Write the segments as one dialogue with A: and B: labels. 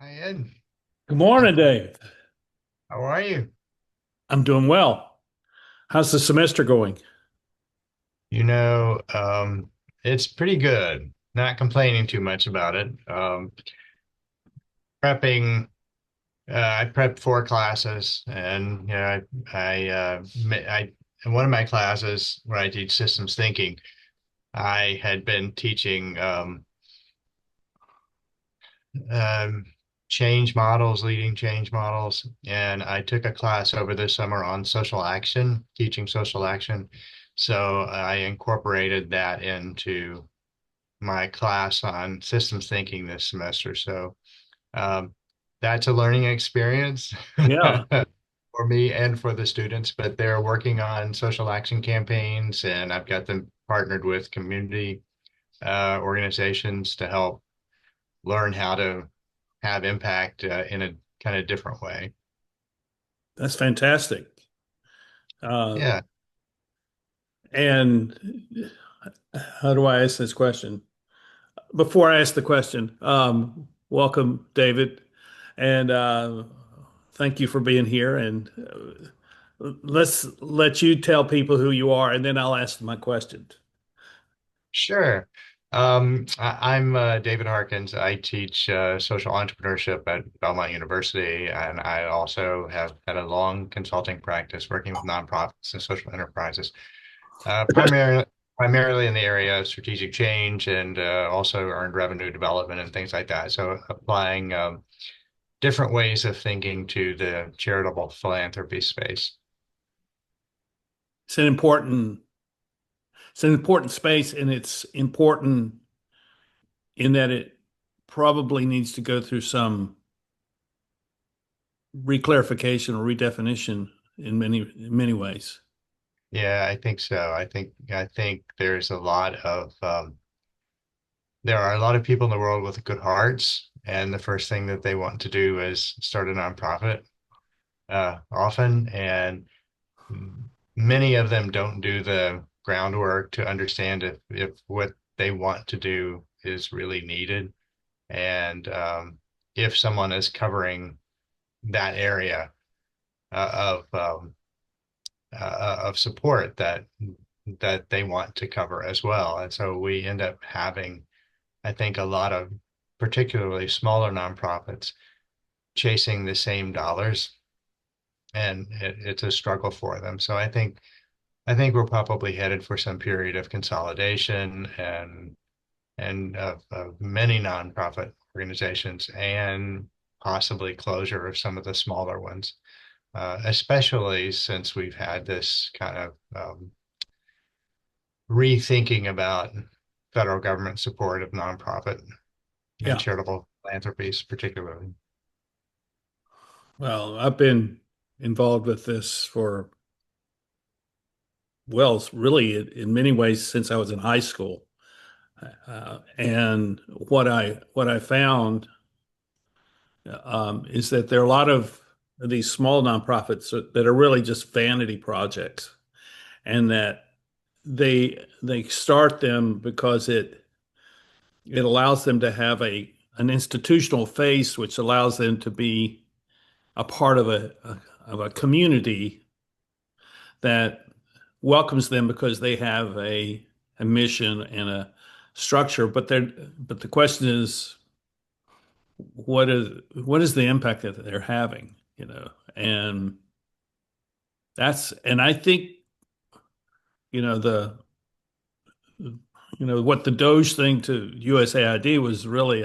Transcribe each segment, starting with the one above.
A: Hi, Ed.
B: Good morning, Dave.
A: How are you?
B: I'm doing well. How's the semester going?
A: You know, it's pretty good. Not complaining too much about it. Prepping, I prepped 4 classes, and in one of my classes where I teach systems thinking, I had been teaching um, change models, leading change models, and I took a class over this summer on social action, teaching social action. So I incorporated that into my class on systems thinking this semester. So um, that's a learning experience
B: Yeah,
A: for me and for the students, but they're working on social action campaigns, and I've got them partnered with community organizations to help learn how to have impact in a kind of different way.
B: that's fantastic. Uh,
A: Yeah,
B: and how do I ask this question? Before I ask the question, welcome, David, and thank you for being here. And let's let you tell people who you are, and then I'll ask my question.
A: sure. I'm David Harkins. I teach social entrepreneurship at Belmont University, and I also have had a long consulting practice working with nonprofits and social enterprises, primarily in the area of strategic change and also earned revenue development and things like that. So applying different ways of thinking to the charitable philanthropy space.
B: It's an important, it's an important space, and it's important in that it probably needs to go through some reclarification or redefinition in many ways.
A: Yeah, I think so. I think there are a lot of people in the world with good hearts, and the first thing that they want to do is start a nonprofit, often, and many of them don't do the groundwork to understand if what they want to do is really needed, and if someone is covering that area of support that they want to cover as well. And so we end up having, I think, a lot of particularly smaller nonprofits chasing the same dollars, and it's a struggle for them. So I think we're probably headed for some period of consolidation and of many nonprofit organizations, and possibly closure of some of the smaller ones, especially since we've had this kind of rethinking about federal government support of nonprofit and
B: Yeah.
A: charitable philanthropies, particularly.
B: Well, I've been involved with this for, well, it's really in many ways since I was in high school. And what I found is that there are a lot of these small nonprofits that are really just vanity projects, and that they start them because it allows them to have an institutional face, which allows them to be a part of a community that welcomes them because they have a mission and a structure. But the question is, what is the impact that they're having, And and I think, you know, the what the Doge thing to USAID was really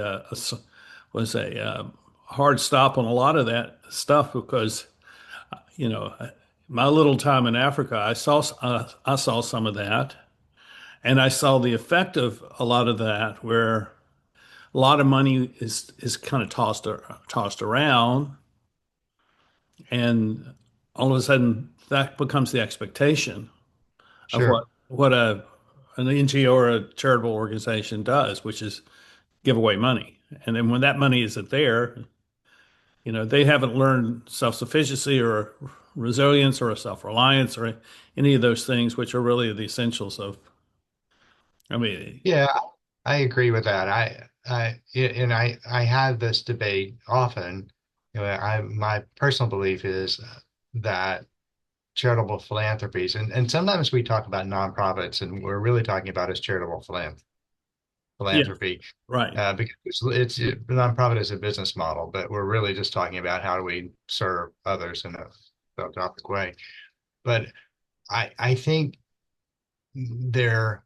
B: was a hard stop on a lot of that stuff because you know my little time in Africa, I saw some of that, and I saw the effect of a lot of that, where a lot of money is kind of tossed around, and all of a sudden that becomes the expectation of
A: Sure.
B: what an NGO or a charitable organization does, which is give away money. And then when that money isn't there, they haven't learned self-sufficiency or resilience or self-reliance or any of those things, which are really the essentials of, I mean,
A: Yeah, I agree with that. and I have this debate often. My personal belief is that charitable philanthropies, and sometimes we talk about nonprofits, and we're really talking about is charitable
B: Yeah,
A: philanthropy,
B: right.
A: because nonprofit is a business model, but we're really just talking about how do we serve others in a philanthropic way. But I think they're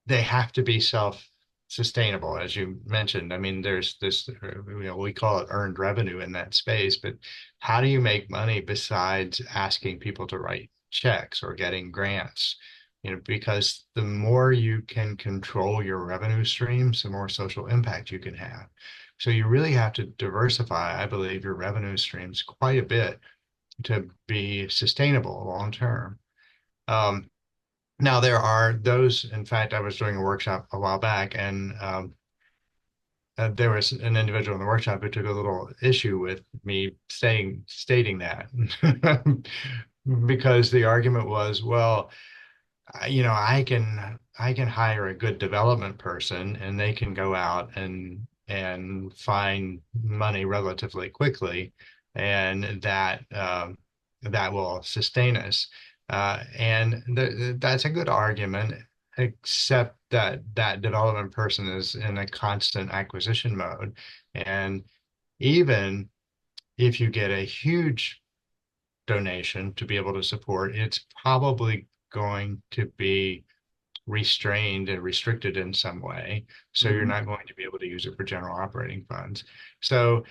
A: they have to be self-sustainable, as you mentioned. I mean, there's this, we call it earned revenue in that space, but how do you make money besides asking people to write checks or getting grants? Because the more you can control your revenue streams, the more social impact you can have. So you really have to diversify, I believe, your revenue streams quite a bit to be sustainable long term. Um, Now there are those. In fact, I was doing a workshop a while back, and there was an individual in the workshop who took a little issue with me stating that, because the argument was, well, I can hire a good development person, and they can go out and find money relatively quickly, and that will sustain us. And that's a good argument, except that that development person is in a constant acquisition mode. And even if you get a huge donation to be able to support, it's probably going to be restrained and restricted in some way. So you're
B: Mhm.
A: not going to be able to use it for general operating funds. So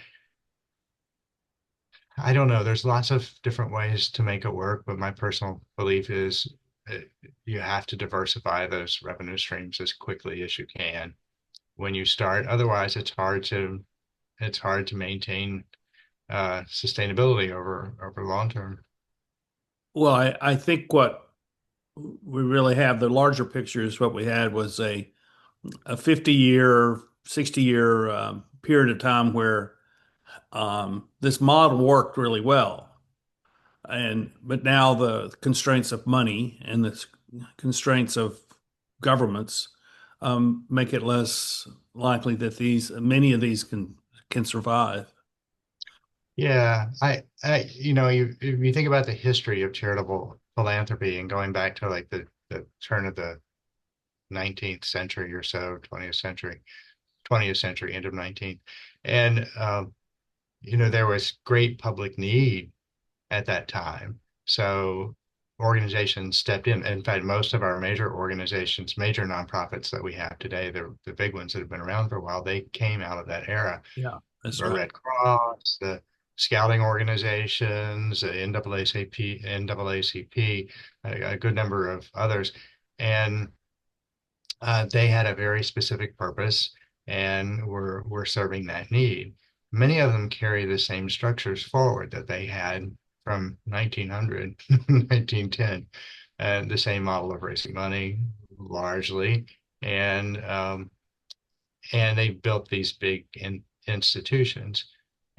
A: I don't know. There's lots of different ways to make it work, but my personal belief is uh, you have to diversify those revenue streams as quickly as you can when you start. Otherwise, it's hard to maintain sustainability over long term.
B: Well, I think what we really have, the larger picture is what we had was a 50-year, 60-year period of time where this model worked really well. But now the constraints of money and the constraints of governments make it less likely that many of these can survive.
A: Yeah, if you think about the history of charitable philanthropy and going back to like the turn of the 19th century or so, 20th century, end of 19th. And, there was great public need at that time. So organizations stepped in. In fact, most of our major organizations, major nonprofits that we have today, the big ones that have been around for a while, they came out of that era.
B: Yeah, that's
A: The
B: right.
A: Red Cross, the scouting organizations, the NAACP, a good number of others. And they had a very specific purpose and were serving that need. Many of them carry the same structures forward that they had from 1900, 1910, and the same model of raising money largely. And they built these big institutions.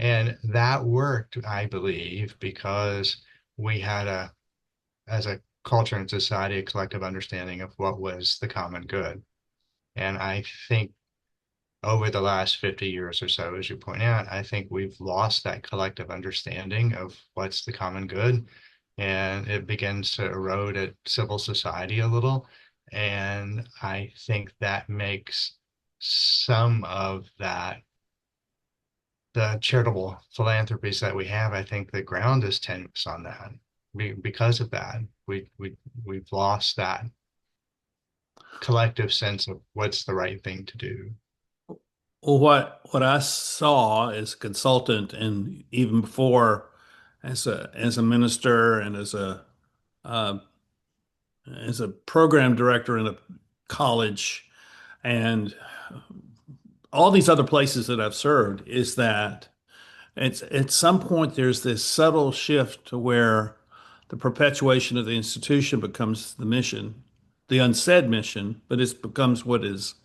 A: And that worked, I believe, because we had as a culture and society, a collective understanding of what was the common good. And I think over the last 50 years or so, as you point out, I think we've lost that collective understanding of what's the common good. And it begins to erode at civil society a little. And I think that makes some of the charitable philanthropies that we have, I think the ground is tenuous on that. Because of that, we've lost that collective sense of what's the right thing to do.
B: Well, what I saw as a consultant, and even before as a minister and uh, as a program director in a college, and all these other places that I've served, is that it's at some point there's this subtle shift to where the perpetuation of the institution becomes the mission, the unsaid mission, but it becomes what is.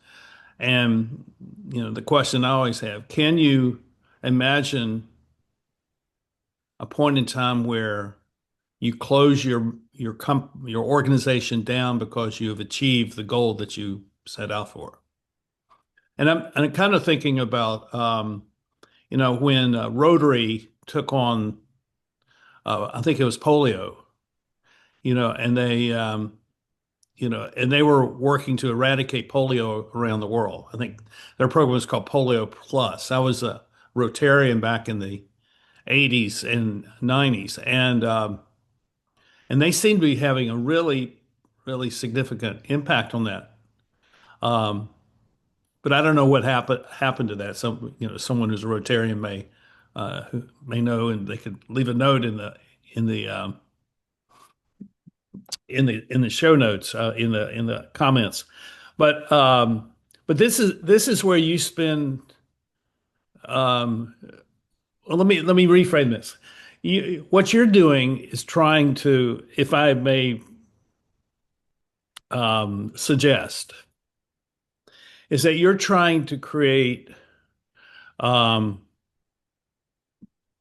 B: And the question I always have, can you imagine a point in time where you close your organization down because you have achieved the goal that you set out for? And I'm kind of thinking about, when Rotary took on, I think it was polio, and they were working to eradicate polio around the world. I think their program was called Polio Plus. I was a Rotarian back in the 80s and 90s, and they seem to be having a really, really significant impact on that. Um, but I don't know what happened to that. Someone who's a Rotarian who may know, and they could leave a note in the in the show notes, in the comments. But this is where you spend. Um, well, let me reframe this. What you're doing is trying to, if I may suggest, is that you're trying to create um,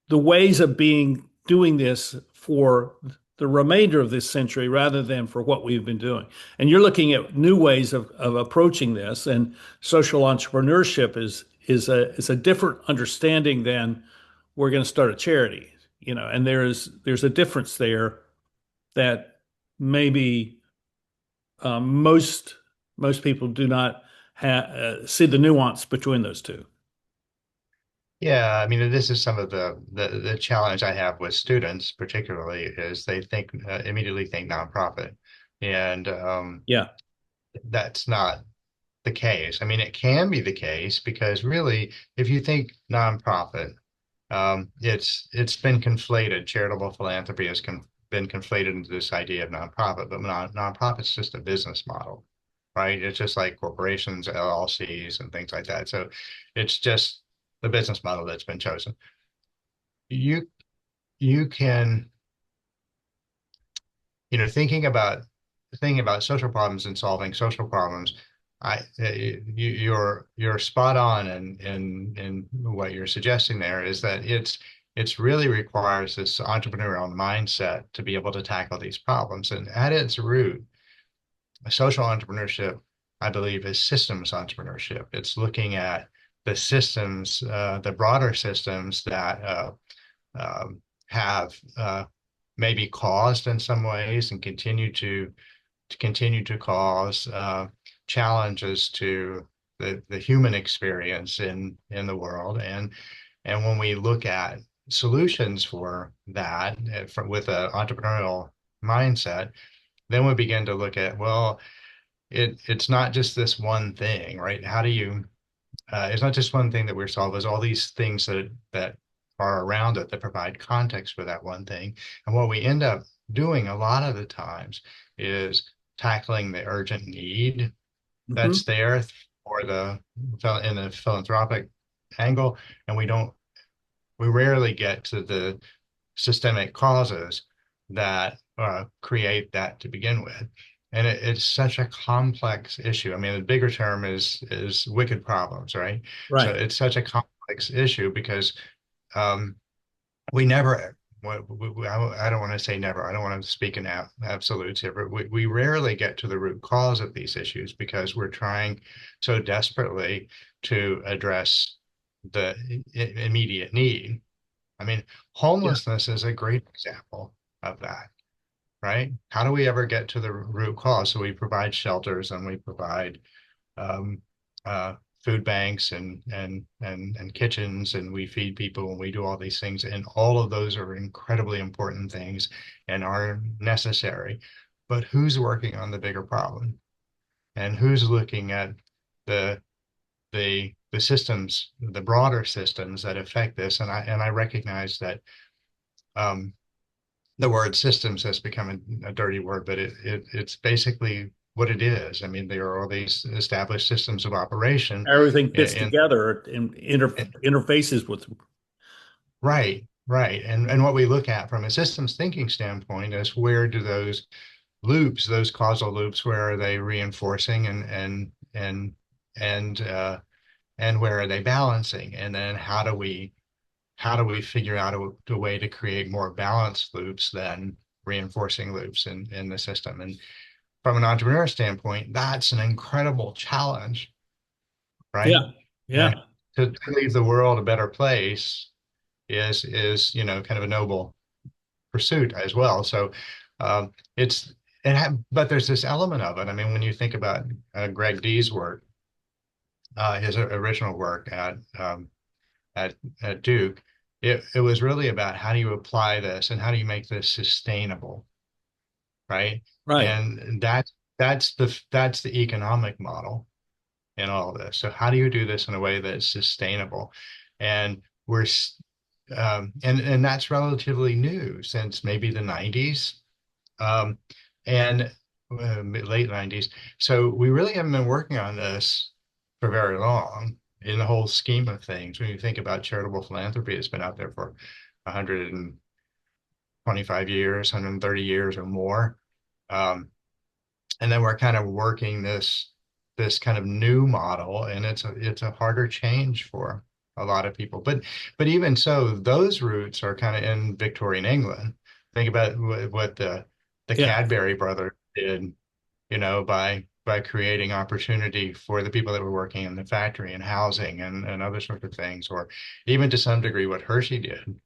B: the ways of doing this for the remainder of this century rather than for what we've been doing. And you're looking at new ways of approaching this. And social entrepreneurship is a different understanding than we're going to start a charity, and there's a difference there that maybe most people do not see the nuance between those two.
A: Yeah, I mean, this is some of the challenge I have with students, particularly, is they think immediately think nonprofit, and
B: Yeah.
A: that's not the case. I mean, it can be the case because really, if you think nonprofit, it's been conflated. Charitable philanthropy has been conflated into this idea of nonprofit, but nonprofit's just a business model, right? It's just like corporations, LLCs, and things like that. So it's just the business model that's been chosen. You you can, thinking about social problems and solving social problems. You're spot on in what you're suggesting there is that it's really requires this entrepreneurial mindset to be able to tackle these problems. And at its root, social entrepreneurship, I believe, is systems entrepreneurship. It's looking at the systems, the broader systems that have maybe caused in some ways and continue to cause challenges to the human experience in the world. And when we look at solutions for that with an entrepreneurial mindset, then we begin to look at, well, it's not just this one thing, right? How do you it's not just one thing that we're solving, there's all these things that are around it that provide context for that one thing. And what we end up doing a lot of the times is tackling the urgent need
B: Hmm.
A: that's there for in the philanthropic angle, and we rarely get to the systemic causes that create that to begin with. And it's such a complex issue. I mean, the bigger term is wicked problems, right? So
B: Right.
A: it's such a complex issue because um, we never, I don't want to say never, I don't want to speak in absolutes here, but we rarely get to the root cause of these issues because we're trying so desperately to address the immediate need. I mean,
B: Yeah.
A: homelessness is a great example of that, right? How do we ever get to the root cause? So we provide shelters and we provide um, uh, food banks and kitchens, and we feed people and we do all these things, and all of those are incredibly important things and are necessary. But who's working on the bigger problem, and who's looking at the the systems, the broader systems that affect this? And I recognize that um, the word systems has become a dirty word, but it's basically what it is. I mean, there are all these established systems of operation,
B: Everything fits
A: and,
B: together and interfaces with.
A: right, right. And what we look at from a systems thinking standpoint is where do those loops, those causal loops, where are they reinforcing and where are they balancing? And then how do we figure out a way to create more balanced loops than reinforcing loops in the system? And from an entrepreneur standpoint, that's an incredible challenge, right?
B: Yeah.
A: And
B: Yeah.
A: to leave the world a better place is kind of a noble pursuit as well. So it's but there's this element of it. I mean, when you think about Greg Dee's work, his original work at at Duke, it was really about how do you apply this and how do you make this sustainable, right?
B: Right.
A: And that's the economic model in all of this. So how do you do this in a way that's sustainable? And and that's relatively new since maybe the 90s, um, and late 90s. So we really haven't been working on this for very long in the whole scheme of things. When you think about charitable philanthropy, it's been out there for 125 years, 130 years or more. Um, and then we're kind of working this kind of new model, and it's a harder change for a lot of people. But even so, those roots are kind of in Victorian England. Think about what the
B: Yeah.
A: Cadbury brothers did, by creating opportunity for the people that were working in the factory and housing and other sorts of things, or even to some degree what Hershey did,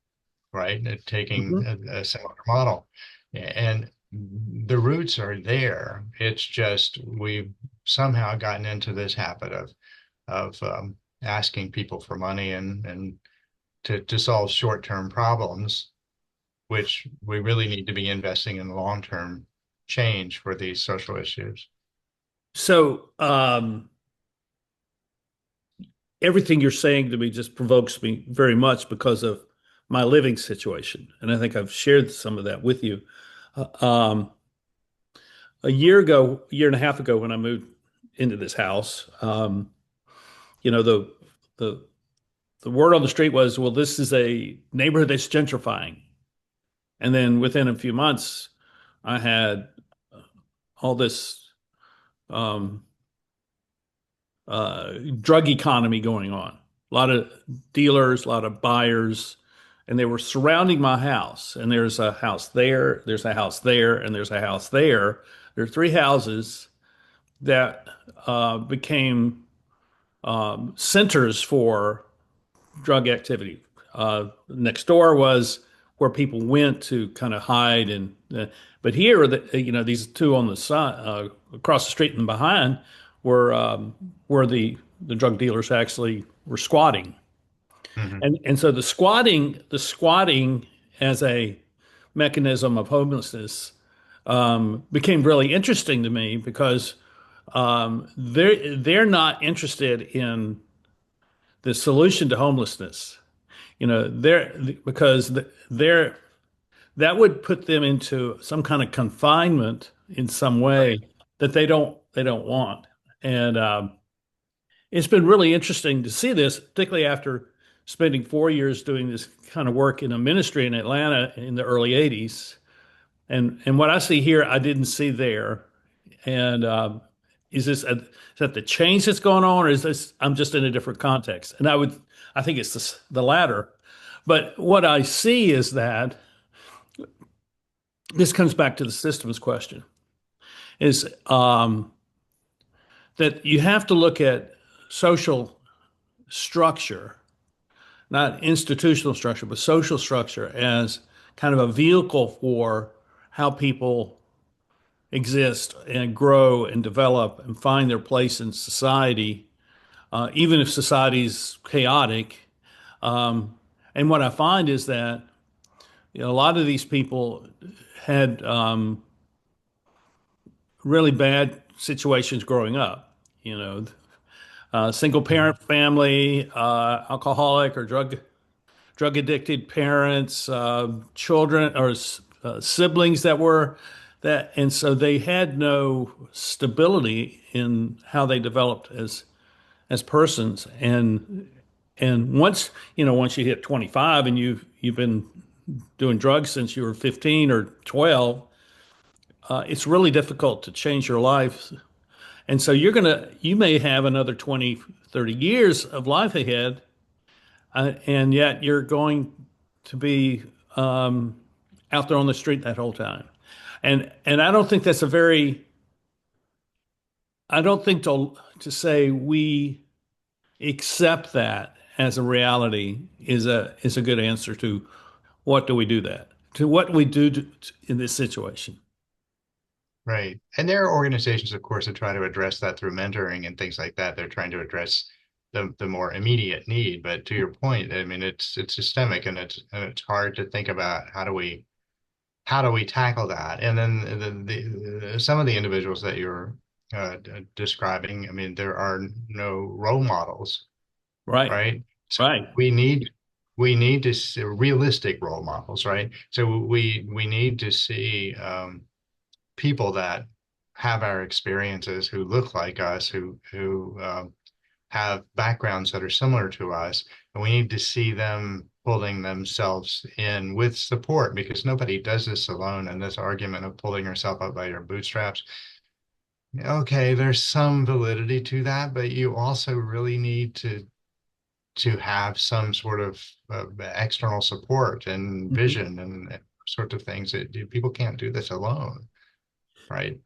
A: right? Taking
B: Mhm.
A: a similar model. And the roots are there. It's just we've somehow gotten into this habit of asking people for money and to solve short-term problems, which we really need to be investing in long-term change for these social issues.
B: So, everything you're saying to me just provokes me very much because of my living situation. And I think I've shared some of that with you. Uh, um, a year ago, a year and a half ago, when I moved into this house, you know, the the word on the street was, well, this is a neighborhood that's gentrifying. And then within a few months, I had all this um, drug economy going on. A lot of dealers, a lot of buyers, and they were surrounding my house. And there's a house there, there's a house there, and there's a house there. There are three houses that became centers for drug activity. Next door was where people went to kind of hide, and but here, these two on the side, across the street and behind, were where the drug dealers actually were squatting,
A: Hmm.
B: and so the squatting as a mechanism of homelessness became really interesting to me because they're not interested in the solution to homelessness. They're because they're that would put them into some kind of confinement in some way that they don't want. And it's been really interesting to see this, particularly after spending 4 years doing this kind of work in a ministry in Atlanta in the early '80s. And what I see here, I didn't see there. And is that the change that's going on, or is this I'm just in a different context? And I think it's the latter. But what I see is that this comes back to the systems question, is that you have to look at social structure, not institutional structure, but social structure as kind of a vehicle for how people exist and grow and develop and find their place in society, even if society's chaotic. Um, and what I find is that a lot of these people had really bad situations growing up. Single parent family, alcoholic or drug addicted parents, children or siblings and so they had no stability in how they developed as persons. And once you hit 25 and you've been doing drugs since you were 15 or 12, it's really difficult to change your life. And so you may have another 20, 30 years of life ahead, and yet you're going to be out there on the street that whole time. And I don't think to say we accept that as a reality is a good answer to what do we do that to what do we do in this situation.
A: Right. And there are organizations, of course, that try to address that through mentoring and things like that. They're trying to address the more immediate need. But to your point, I mean, it's systemic, and it's hard to think about how do we tackle that. And then some of the individuals that you're describing, I mean, there are no role models,
B: Right,
A: right? So
B: right.
A: we need to see realistic role models, right? So we need to see people that have our experiences, who look like us, who have backgrounds that are similar to us, and we need to see them pulling themselves in with support, because nobody does this alone. And this argument of pulling yourself up by your bootstraps, okay, there's some validity to that, but you also really need to have some sort of external support and
B: Mhm.
A: vision and sort of things. People can't do this alone, right?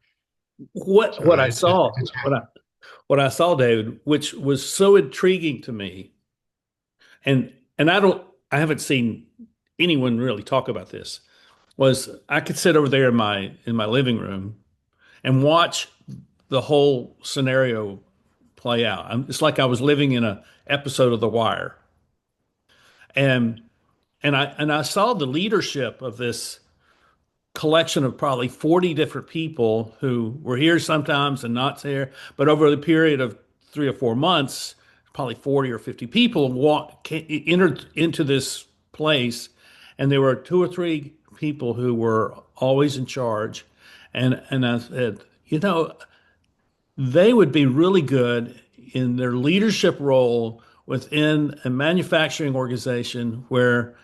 A: So
B: What I saw,
A: it's
B: what I saw, David, which was so intriguing to me, and I haven't seen anyone really talk about this, was I could sit over there in my living room and watch the whole scenario play out. It's like I was living in a episode of The Wire, and and I saw the leadership of this collection of probably 40 different people who were here sometimes and not here, but over the period of 3 or 4 months, probably 40 or 50 people entered into this place, and there were 2 or 3 people who were always in charge, and I said, you know, they would be really good in their leadership role within a manufacturing organization where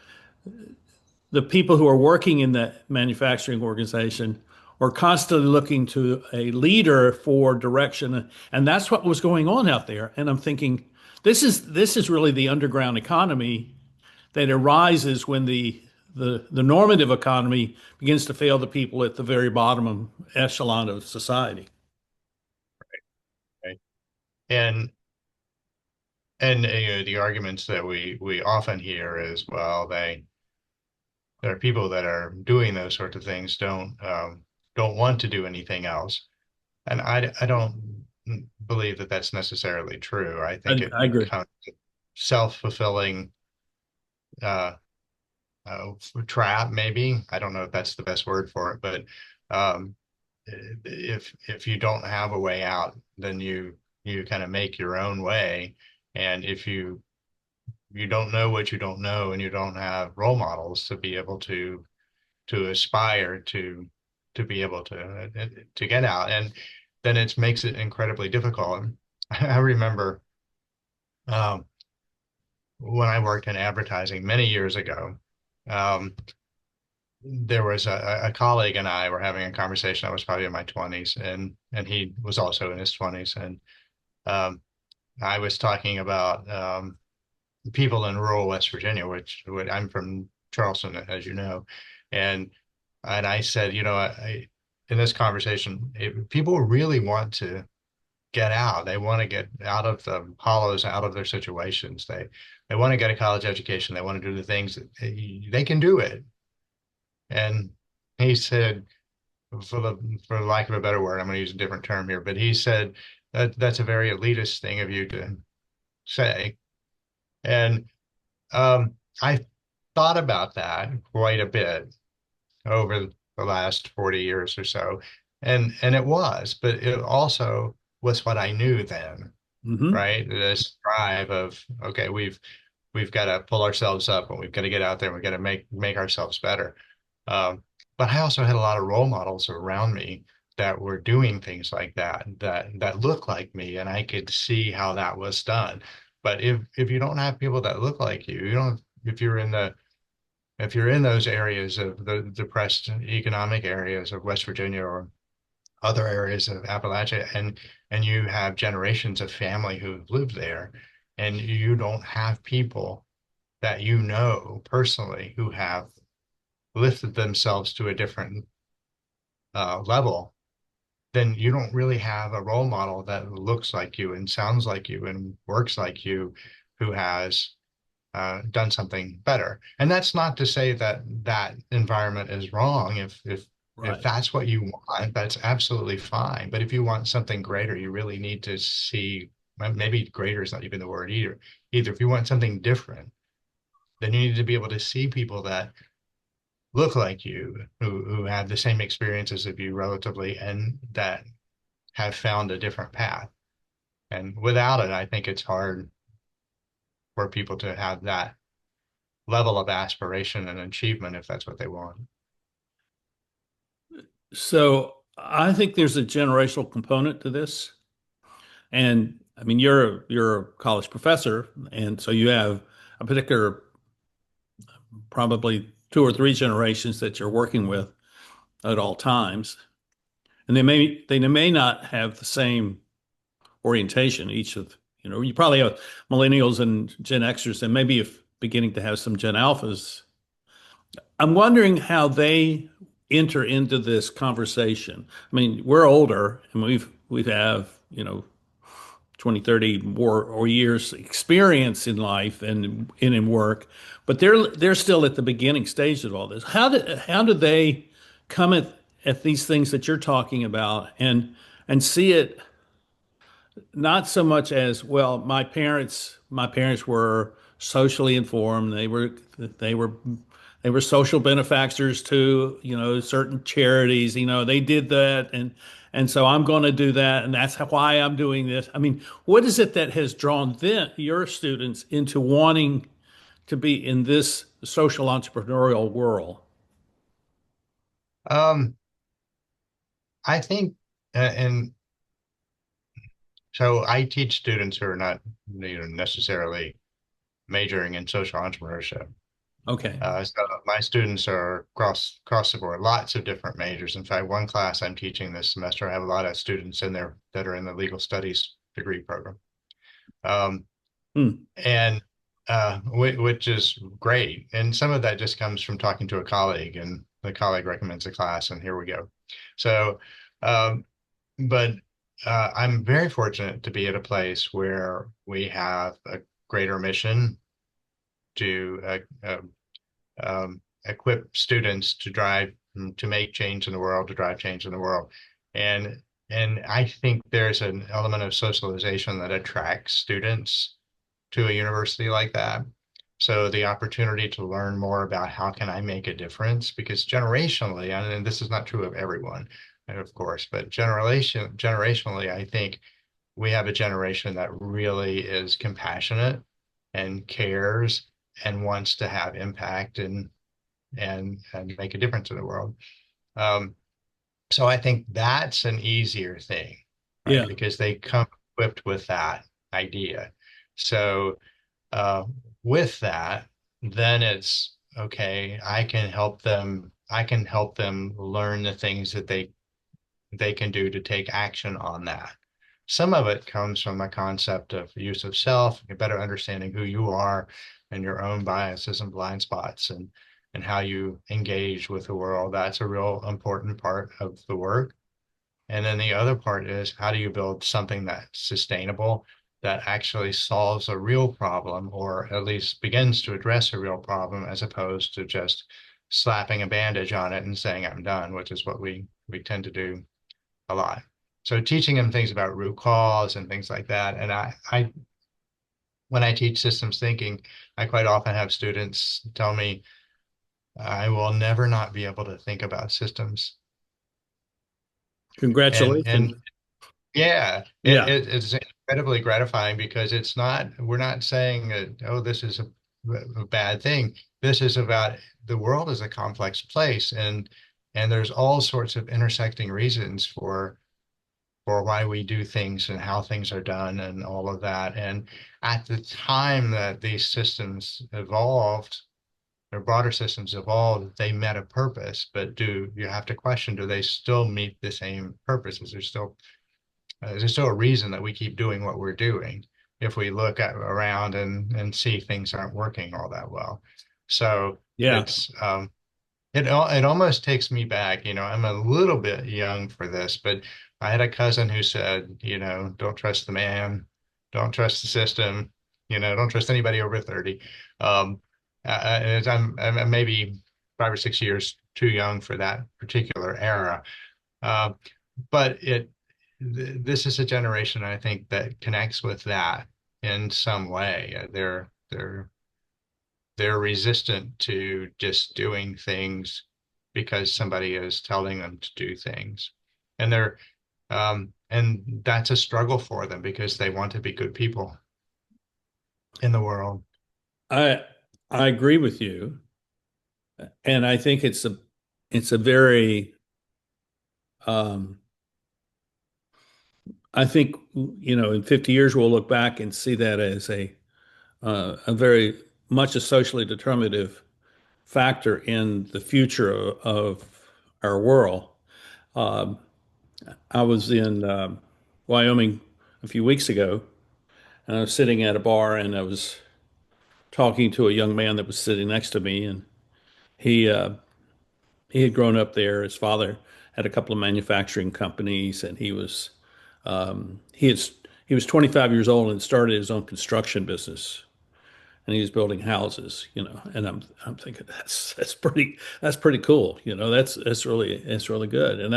B: the people who are working in that manufacturing organization are constantly looking to a leader for direction. And that's what was going on out there. And I'm thinking, this is really the underground economy that arises when the normative economy begins to fail the people at the very bottom of echelon of society.
A: right. And the arguments that we often hear is, well, there are people that are doing those sorts of things, don't want to do anything else. And I don't believe that that's necessarily true. I think it
B: I agree.
A: becomes a self-fulfilling uh, trap, maybe. I don't know if that's the best word for it, but um, if you don't have a way out, then you kind of make your own way. And if you don't know what you don't know, and you don't have role models to be able to aspire to be able to get out, and then it makes it incredibly difficult. I remember um, when I worked in advertising many years ago. Um, there was a colleague and I were having a conversation. I was probably in my 20s, and he was also in his 20s, and um, I was talking about people in rural West Virginia, which I'm from Charleston, as you know, and I said, in this conversation, people really want to get out. They want to get out of the hollows, out of their situations. They want to get a college education. They want to do the things that they can do it. And he said, for lack of a better word, I'm going to use a different term here, but he said that that's a very elitist thing of you to say. And I thought about that quite a bit over the last 40 years or so. And it was, but it also was what I knew then,
B: Hmm.
A: right? This drive of, okay, we've got to pull ourselves up, and we've got to get out there, and we've got to make ourselves better. Um, but I also had a lot of role models around me that were doing things like that looked like me, and I could see how that was done. But if you don't have people that look like you don't, if you're in those areas of the depressed economic areas of West Virginia or other areas of Appalachia, and you have generations of family who've lived there, and you don't have people that you know personally who have lifted themselves to a different level, then you don't really have a role model that looks like you and sounds like you and works like you, who has done something better. And that's not to say that that environment is wrong. If
B: Right.
A: that's what you want, that's absolutely fine. But if you want something greater, you really need to see, maybe greater is not even the word either. Either if you want something different, then you need to be able to see people that look like you, who have the same experiences of you relatively, and that have found a different path. And without it, I think it's hard for people to have that level of aspiration and achievement if that's what they want.
B: So I think there's a generational component to this. And I mean, you're a college professor, and so you have a particular probably two or three generations that you're working with at all times. And they may not have the same orientation. Each of, you probably have millennials and Gen Xers, and maybe if beginning to have some Gen Alphas. I'm wondering how they enter into this conversation. I mean, we're older and we have, 20, 30 more or years experience in life and in work, but they're still at the beginning stage of all this. How do they come at these things that you're talking about and see it not so much as, well, my parents were socially informed. They were social benefactors to, certain charities. They did that, and so I'm going to do that, and that's why I'm doing this. I mean, what is it that has drawn your students into wanting to be in this social entrepreneurial world?
A: Um, I think, and so I teach students who are not, necessarily majoring in social entrepreneurship.
B: Okay.
A: So my students are across the board, lots of different majors. In fact, one class I'm teaching this semester, I have a lot of students in there that are in the legal studies degree program. Um,
B: Hmm.
A: and which is great. And some of that just comes from talking to a colleague, and the colleague recommends a class, and here we go. So, um, but I'm very fortunate to be at a place where we have a greater mission to equip students to drive, to make change in the world, to drive change in the world. And I think there's an element of socialization that attracts students to a university like that. So the opportunity to learn more about how can I make a difference, because generationally, and this is not true of everyone, of course, but generationally, I think we have a generation that really is compassionate and cares and wants to have impact and make a difference in the world. Um, so I think that's an easier thing,
B: Yeah.
A: right? Because they come equipped with that idea. So uh, with that, then it's okay. I can help them learn the things that they can do to take action on that. Some of it comes from a concept of use of self, a better understanding who you are and your own biases and blind spots, and how you engage with the world. That's a real important part of the work. And then the other part is, how do you build something that's sustainable, that actually solves a real problem, or at least begins to address a real problem, as opposed to just slapping a bandage on it and saying I'm done, which is what we tend to do a lot. So teaching them things about root cause and things like that. And I when I teach systems thinking, I quite often have students tell me I will never not be able to think about systems. And
B: Congratulations.
A: yeah,
B: Yeah.
A: it's incredibly gratifying, because we're not saying that, oh, this is a bad thing. This is about, the world is a complex place, and there's all sorts of intersecting reasons for why we do things and how things are done and all of that. And at the time that these systems evolved, or broader systems evolved, they met a purpose. But do you have to question, do they still meet the same purpose? Is there still a reason that we keep doing what we're doing if we look around and see things aren't working all that well? So
B: Yeah.
A: it's it almost takes me back. I'm a little bit young for this, but I had a cousin who said, don't trust the man, don't trust the system, don't trust anybody over 30. Um, I'm maybe 5 or 6 years too young for that particular era. Uh, but this is a generation, I think, that connects with that in some way. They're resistant to just doing things because somebody is telling them to do things. And that's a struggle for them because they want to be good people in the world.
B: I I agree with you, and I think it's a very um, I think in 50 years we'll look back and see that as a very much a socially determinative factor in the future of our world. Um, I was in Wyoming a few weeks ago, and I was sitting at a bar, and I was talking to a young man that was sitting next to me, and he he had grown up there. His father had a couple of manufacturing companies, and he was 25 years old and started his own construction business, and he was building houses, and I'm thinking that's pretty cool, that's really good.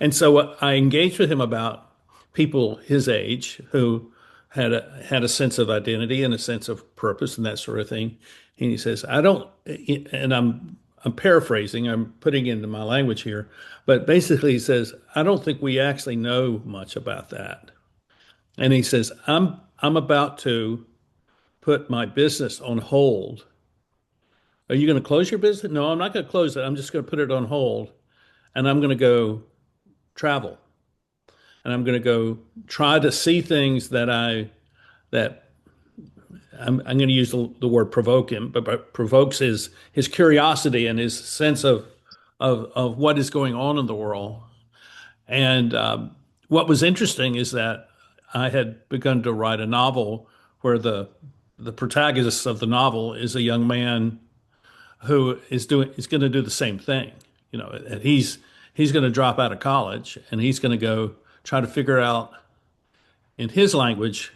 B: And so what I engaged with him about people his age who had a sense of identity and a sense of purpose and that sort of thing. And he says, I don't, and I'm paraphrasing, I'm putting into my language here, but basically he says, I don't think we actually know much about that. And he says, I'm about to put my business on hold. Are you going to close your business? No, I'm not going to close it. I'm just going to put it on hold, and I'm going to go travel, and I'm going to go try to see things that I'm going to use the word provoke him, but provokes his curiosity and his sense of what is going on in the world. And what was interesting is that I had begun to write a novel where the protagonist of the novel is a young man who is going to do the same thing. And he's going to drop out of college, and he's going to go try to figure out in his language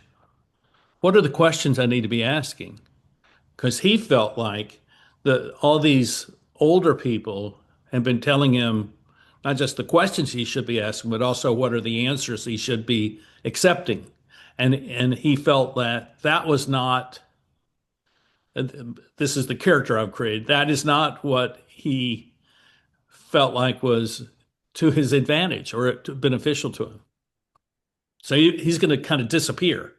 B: what are the questions I need to be asking, because he felt like all these older people had been telling him not just the questions he should be asking, but also what are the answers he should be accepting. And he felt that that was not, this is the character I've created. That is not what he felt like was to his advantage or beneficial to him. So he's going to kind of disappear.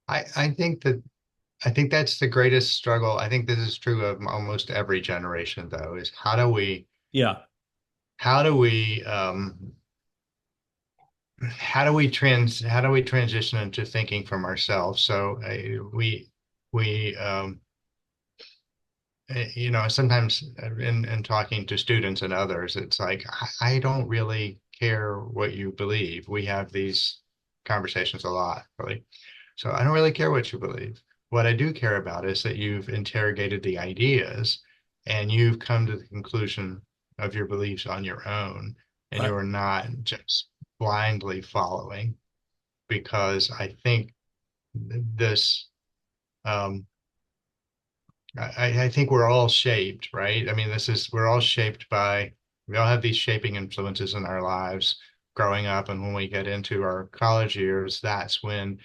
A: I think that's the greatest struggle. I think this is true of almost every generation, though, is
B: Yeah,
A: how do we how do we transition into thinking from ourselves? So we sometimes in talking to students and others, it's like I don't really care what you believe. We have these conversations a lot, really. So I don't really care what you believe. What I do care about is that you've interrogated the ideas and you've come to the conclusion of your beliefs on your own, and
B: right,
A: you're not just blindly following. Because I think this, um, I think we're all shaped, right? I mean, we're all shaped by, we all have these shaping influences in our lives growing up. And when we get into our college years, that's when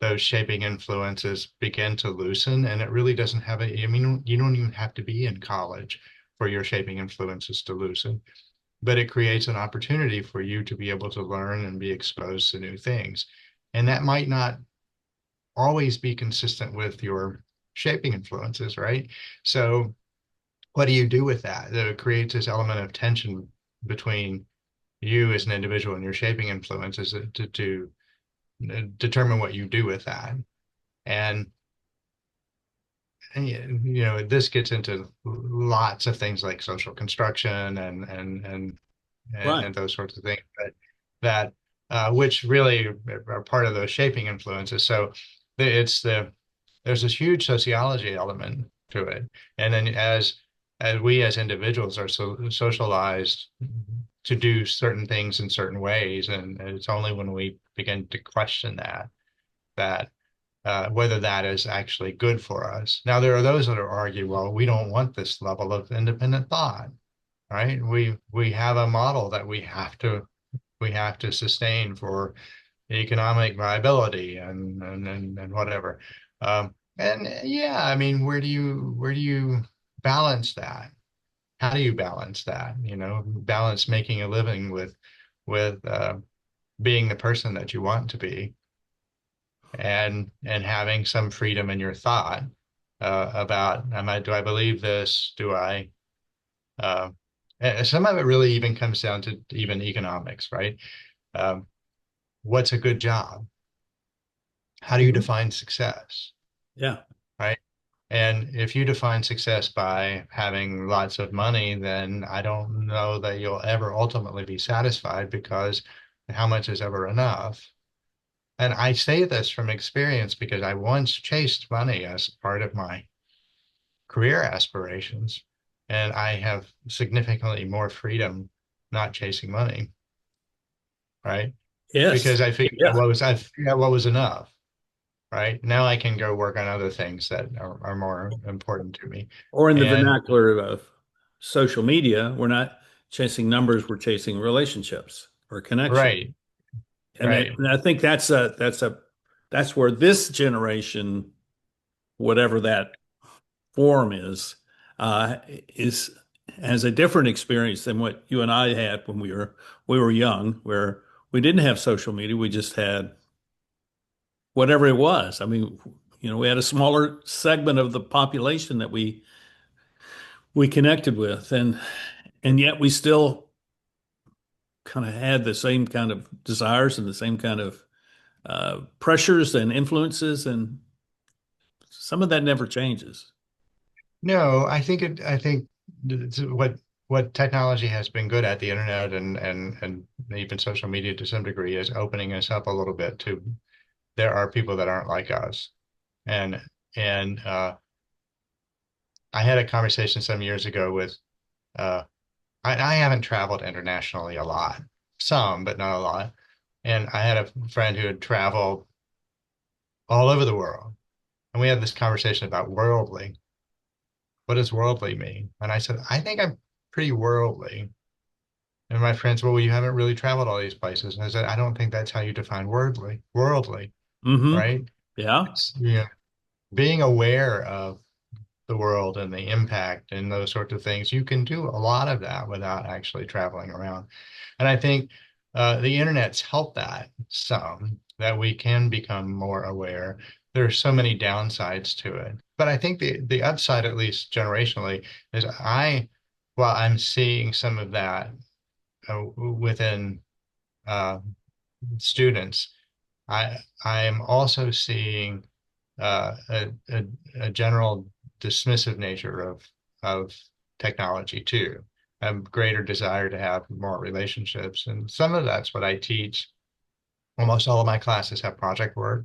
A: those shaping influences begin to loosen. And it really doesn't have I mean, you don't even have to be in college for your shaping influences to loosen, but it creates an opportunity for you to be able to learn and be exposed to new things. And that might not always be consistent with your shaping influences, right? So what do you do with that? It creates this element of tension between you as an individual and your shaping influences to determine what you do with that. And this gets into lots of things like social construction
B: right.
A: and those sorts of things that which really are part of those shaping influences. So it's there's this huge sociology element to it. And then as we as individuals are socialized to do certain things in certain ways, and it's only when we begin to question that whether that is actually good for us. Now, there are those that argue, well, we don't want this level of independent thought, right? We have a model that we have to sustain for economic viability and whatever. And yeah, I mean, where do you balance that? How do you balance that? Balance making a living with being the person that you want to be, and having some freedom in your thought about, do I believe this? Do I? Uh, some of it really even comes down to even economics, right? Um, what's a good job? How do you
B: Mhm.
A: define success?
B: Yeah.
A: Right? And if you define success by having lots of money, then I don't know that you'll ever ultimately be satisfied, because how much is ever enough? And I say this from experience because I once chased money as part of my career aspirations, and I have significantly more freedom not chasing money, right?
B: Yes.
A: Because
B: Yeah.
A: I figured out what was enough, right? Now I can go work on other things that are more important to me.
B: Or in the
A: And
B: vernacular of social media, we're not chasing numbers, we're chasing relationships or connection.
A: right, right.
B: And I think that's where this generation, whatever that form uh, is has a different experience than what you and I had when we were young, where we didn't have social media. We just had whatever it was. I mean, we had a smaller segment of the population that we connected with, and yet we still kind of had the same kind of desires and the same kind of pressures and influences, and some of that never changes.
A: No, I think what technology has been good at, the internet and even social media to some degree, is opening us up a little bit to, there are people that aren't like us. And I had a conversation some years ago with uh I haven't traveled internationally a lot, some, but not a lot. And I had a friend who had traveled all over the world. And we had this conversation about worldly. What does worldly mean? And I said, I think I'm pretty worldly. And my friends, well, you haven't really traveled all these places. And I said, I don't think that's how you define worldly,
B: Hmm.
A: right?
B: Yeah.
A: It's, being aware of the world and the impact and those sorts of things. You can do a lot of that without actually traveling around. And I think the internet's helped that some, that we can become more aware. There are so many downsides to it. But I think the upside, at least generationally, is while I'm seeing some of that within uh, students, I am also seeing a general dismissive nature of technology too, a greater desire to have more relationships, and some of that's what I teach. Almost all of my classes have project work,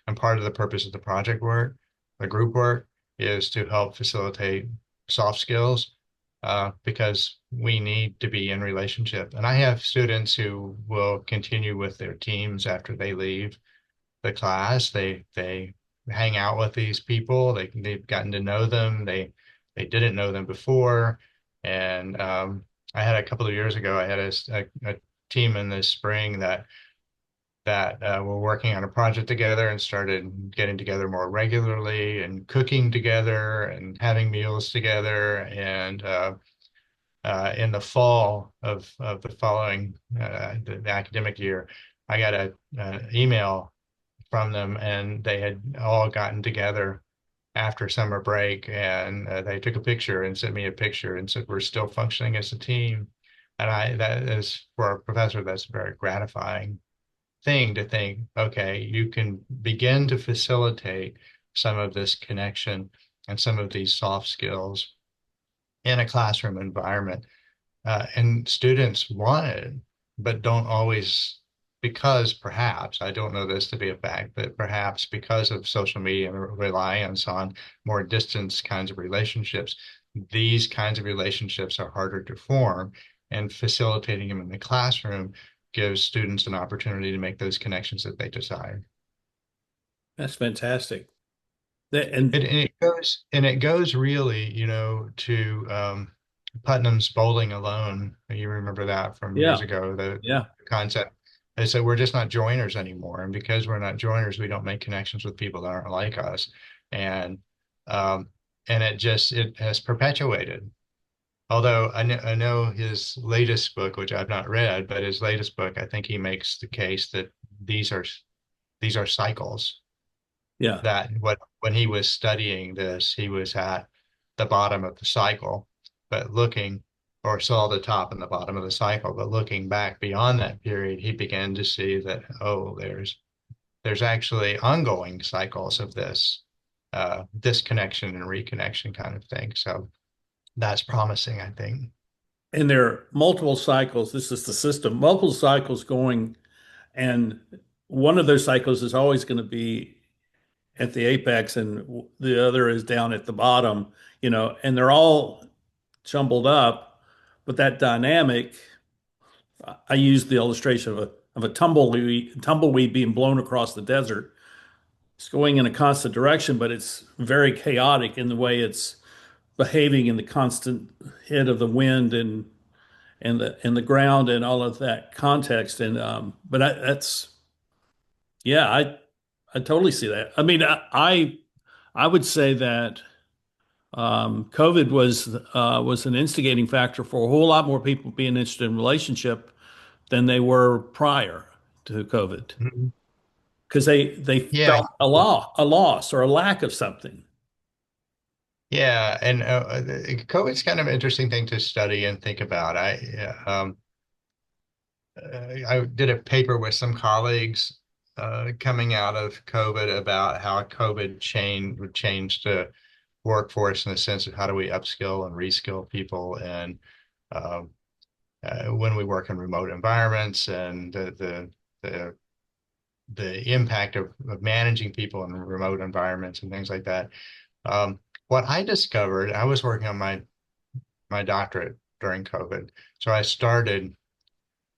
A: and part of the purpose of the project work, the group work, is to help facilitate soft skills, because we need to be in relationship. And I have students who will continue with their teams after they leave the class. They hang out with these people. They've gotten to know them. They didn't know them before. And I had a couple of years ago, I had a team in the spring that were working on a project together and started getting together more regularly and cooking together and having meals together. And in the fall of the following the academic year, I got a email from them, and they had all gotten together after summer break, and they took a picture and sent me a picture and said, we're still functioning as a team. And that is, for a professor, that's a very gratifying thing to think, okay, you can begin to facilitate some of this connection and some of these soft skills in a classroom environment. And students want it, but don't always. because perhaps, I don't know this to be a fact, but perhaps because of social media and reliance on more distance kinds of relationships, these kinds of relationships are harder to form, and facilitating them in the classroom gives students an opportunity to make those connections that they desire.
B: That's fantastic. And
A: And it goes really, to Putnam's bowling alone. You remember that from years
B: yeah,
A: ago,
B: yeah.
A: the concept. They said we're just not joiners anymore, and because we're not joiners, we don't make connections with people that aren't like us, and um, and it has perpetuated. Although I know his latest book, which I've not read, but his latest book, I think he makes the case that these are these are cycles,
B: Yeah.
A: that what when he was studying this, he was at the bottom of the cycle, but looking or saw the top and the bottom of the cycle, but looking back beyond that period, he began to see that, oh, there's actually ongoing cycles of this disconnection and reconnection kind of thing. So that's promising, I think.
B: And there are multiple cycles. This is the system, multiple cycles going, and one of those cycles is always going to be at the apex, and the other is down at the bottom, and they're all jumbled up. But that dynamic, I use the illustration of a tumbleweed being blown across the desert. It's going in a constant direction, but it's very chaotic in the way it's behaving in the constant hit of the wind and the ground and all of that context. And but that's yeah, I totally see that. I mean, I would say that COVID was an instigating factor for a whole lot more people being interested in relationship than they were prior to COVID,
A: Mhm.
B: because they
A: Yeah,
B: felt a loss or a lack of something.
A: yeah, and COVID's kind of an interesting thing to study and think about. I did a paper with some colleagues coming out of COVID about how COVID would change the workforce in the sense of how do we upskill and reskill people, and um, when we work in remote environments, and the the impact of managing people in remote environments and things like that. What I discovered, I was working on my doctorate during COVID, so I started.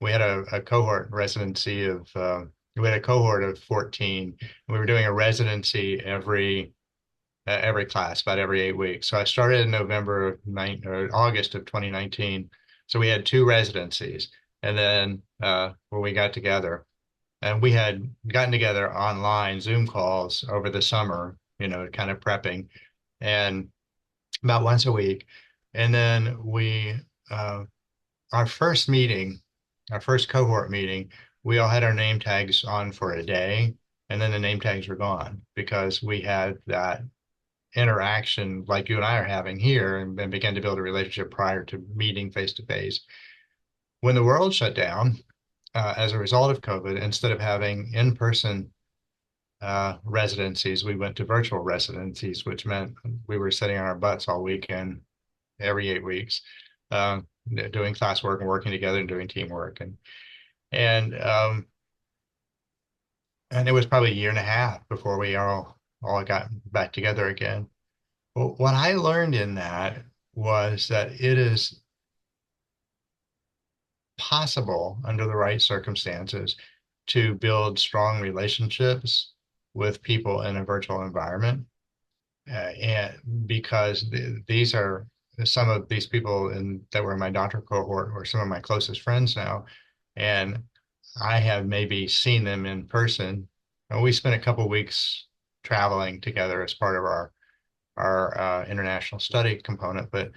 A: We had a cohort residency of we had a cohort of 14. We were doing a residency every class, about every 8 weeks. So I started in November of or August of 2019. So we had two residencies, and then when we got together, and we had gotten together online Zoom calls over the summer, kind of prepping, and about once a week, and then uh, our first meeting, our first cohort meeting, we all had our name tags on for a day, and then the name tags were gone because we had that interaction like you and I are having here, and began to build a relationship prior to meeting face to face. When the world shut down as a result of COVID, instead of having in-person residencies, we went to virtual residencies, which meant we were sitting on our butts all weekend, every 8 weeks, uh, doing classwork and working together and doing teamwork. And and it was probably a year and a half before we all got back together again. Well, what I learned in that was that it is possible under the right circumstances to build strong relationships with people in a virtual environment. And because these are some of these people that were in my doctoral cohort or some of my closest friends now, and I have maybe seen them in person. And we spent a couple weeks traveling together as part of our international study component. But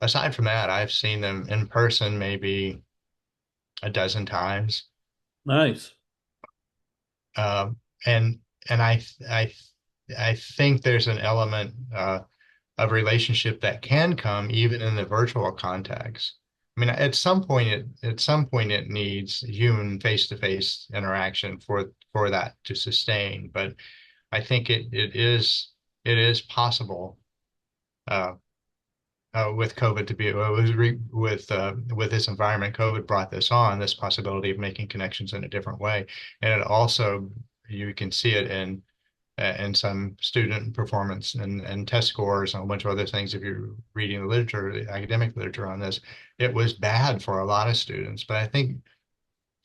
A: aside from that, I've seen them in person maybe a dozen times.
B: Nice.
A: Um, and and I think there's an element of relationship that can come even in the virtual context. I mean, at some point it needs human face-to-face interaction for that to sustain. But I think it is possible uh, with COVID to be with this environment. COVID brought this on, this possibility of making connections in a different way, and it also you can see it in some student performance and test scores and a bunch of other things. If you're reading the literature, the academic literature on this, it was bad for a lot of students. But I think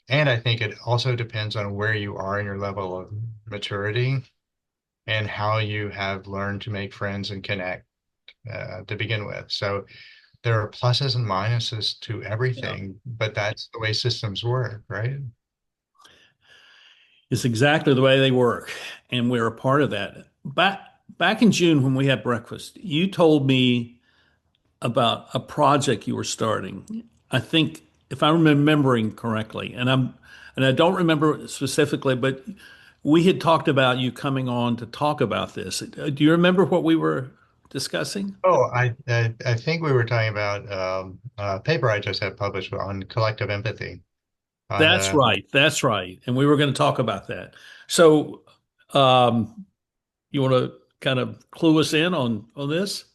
A: it also depends on where you are in your level of maturity and how you have learned to make friends and connect to begin with. So there are pluses and minuses to
B: Yeah.
A: everything, but that's the way systems work, right?
B: It's exactly the way they work, and we're a part of that. Back in June when we had breakfast, you told me about a project you were starting. I think if I'm remembering correctly, and I don't remember specifically, but we had talked about you coming on to talk about this. Do you remember what we were discussing?
A: Oh, I think we were talking about a paper I just had published on collective empathy on
B: That's
A: the.
B: right. That's right. And we were going to talk about that. So, you want to kind of clue us in on this?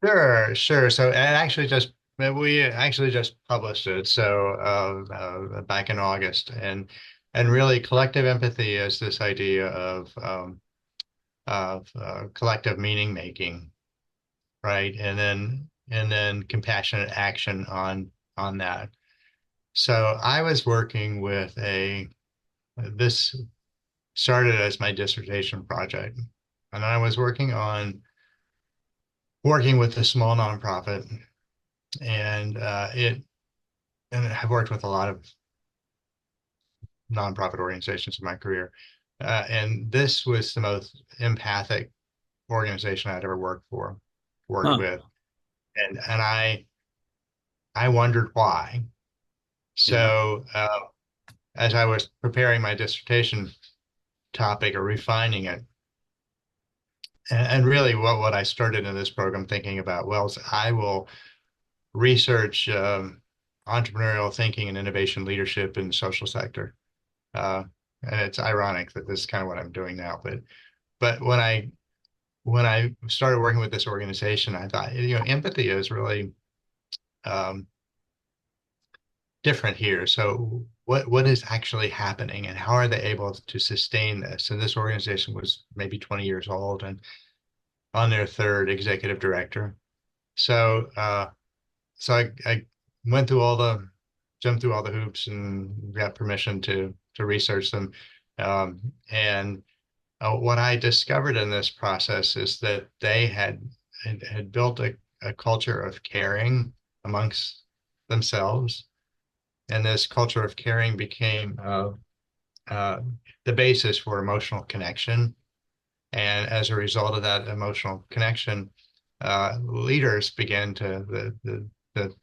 A: Sure, sure. So it actually just we actually just published it. So back in August, and really collective empathy is this idea of collective meaning making, right? And then compassionate action on that. So I was working with a this started as my dissertation project, and I was working with a small nonprofit, and I've worked with a lot of nonprofit organizations in my career, and this was the most empathic organization I'd ever worked
B: Huh.
A: with, and I wondered why.
B: Yeah.
A: So as I was preparing my dissertation topic or refining it, and really what I started in this program thinking about, well, is I will research entrepreneurial thinking and innovation leadership in the social sector. Uh, and it's ironic that this is kind of what I'm doing now. But when I started working with this organization, I thought, empathy is really um, different here. So what is actually happening, and how are they able to sustain this? And this organization was maybe 20 years old and on their third executive director. So I went through jumped through all the hoops and got permission to research them. And what I discovered in this process is that they had built a culture of caring amongst themselves, and this culture of caring became uh, the basis for emotional connection. And as a result of that emotional connection, leaders began to the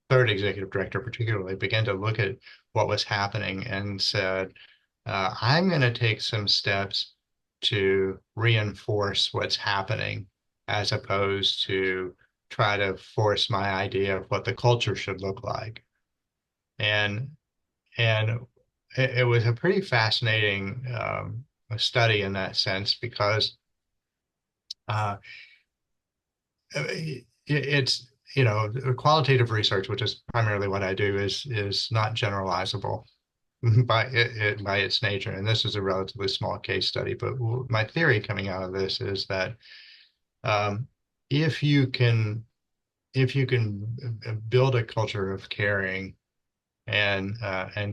A: third executive director particularly began to look at what was happening and said, I'm going to take some steps to reinforce what's happening as opposed to try to force my idea of what the culture should look like. And and it was a pretty fascinating study in that sense because uh, it's qualitative research, which is primarily what I do, is not generalizable by its nature. And this is a relatively small case study, but my theory coming out of this is that um, if you can build a culture of caring and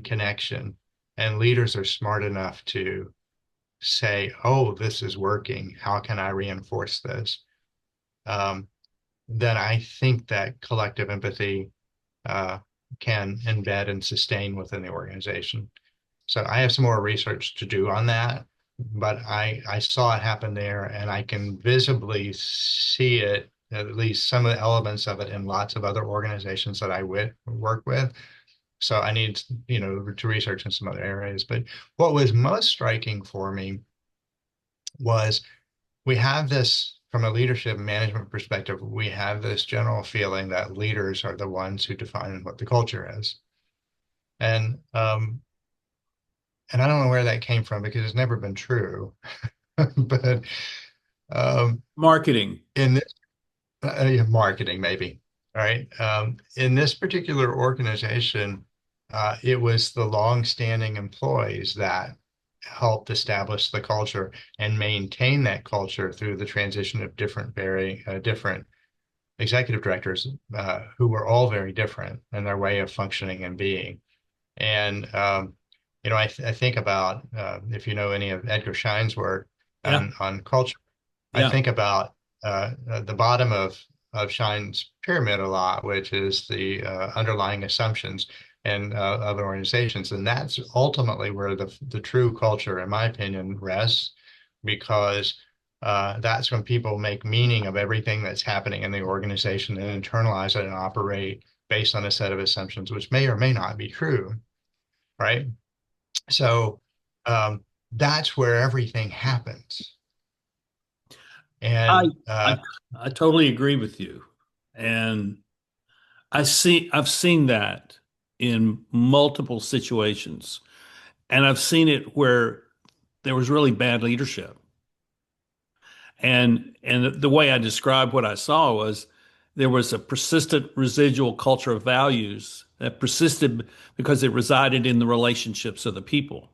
A: connection, and leaders are smart enough to say, "Oh, this is working. How can I reinforce this?" Um, then I think that collective empathy uh, can embed and sustain within the organization. So I have some more research to do on that, but I saw it happen there, and I can visibly see it, at least some of the elements of it, in lots of other organizations that I work with. So I need, to research in some other areas. But what was most striking for me was we have this from a leadership management perspective, we have this general feeling that leaders are the ones who define what the culture is. And and I don't know where that came from because it's never been true. But um
B: Marketing.
A: in this marketing maybe. right? In this particular organization, it was the long-standing employees that helped establish the culture and maintain that culture through the transition of different executive directors who were all very different in their way of functioning and being. And I think about if you know any of Edgar Schein's work
B: Yeah,
A: on culture. I
B: yeah,
A: think about the bottom of Schein's pyramid a lot, which is the underlying assumptions and other organizations, and that's ultimately where the true culture, in my opinion, rests, because that's when people make meaning of everything that's happening in the organization and internalize it and operate based on a set of assumptions, which may or may not be true, right? So um, that's where everything happens.
B: I
A: And
B: I I totally agree with you, and I've seen that in multiple situations, and I've seen it where there was really bad leadership. And the way I described what I saw was there was a persistent residual culture of values that persisted because it resided in the relationships of the people.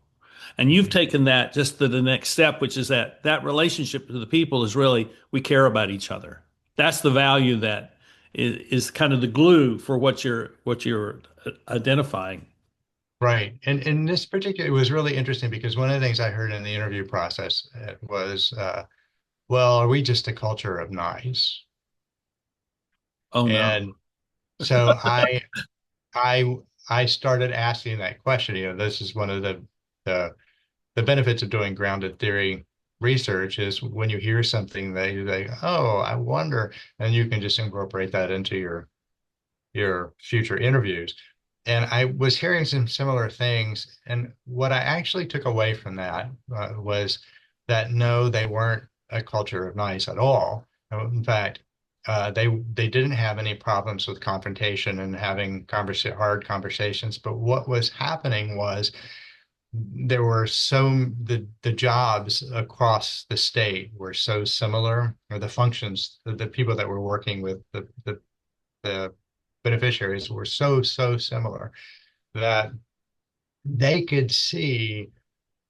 B: And you've taken that just to the next step, which is that relationship to the people is really we care about each other. That's the value that is kind of the glue for what you're identifying.
A: right. And in this particular, it was really interesting because one of the things I heard in the interview process was, well, are we just a culture of nice?
B: Oh no.
A: And so I, I started asking that question. This is one of the, the benefits of doing grounded theory research is when you hear something that you think, oh, I wonder, and you can just incorporate that into your future interviews. And I was hearing some similar things. And what I actually took away from that was that no, they weren't a culture of nice at all. In fact, they didn't have any problems with confrontation and having hard conversations. But what was happening was there were the jobs across the state were so similar, or the functions, the people that were working with the beneficiaries were so similar that they could see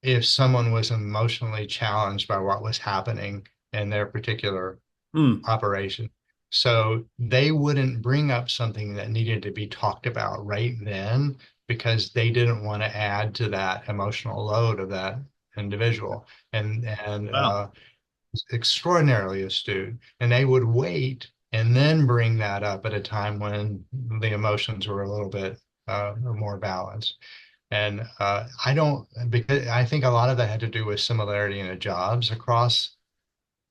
A: if someone was emotionally challenged by what was happening in their particular
B: Hmm.
A: operation. So they wouldn't bring up something that needed to be talked about right then because they didn't want to add to that emotional load of that individual. And
B: Wow.
A: extraordinarily astute. And they would wait and then bring that up at a time when the emotions were a little bit more balanced. And I don't, because I think a lot of that had to do with similarity in the jobs across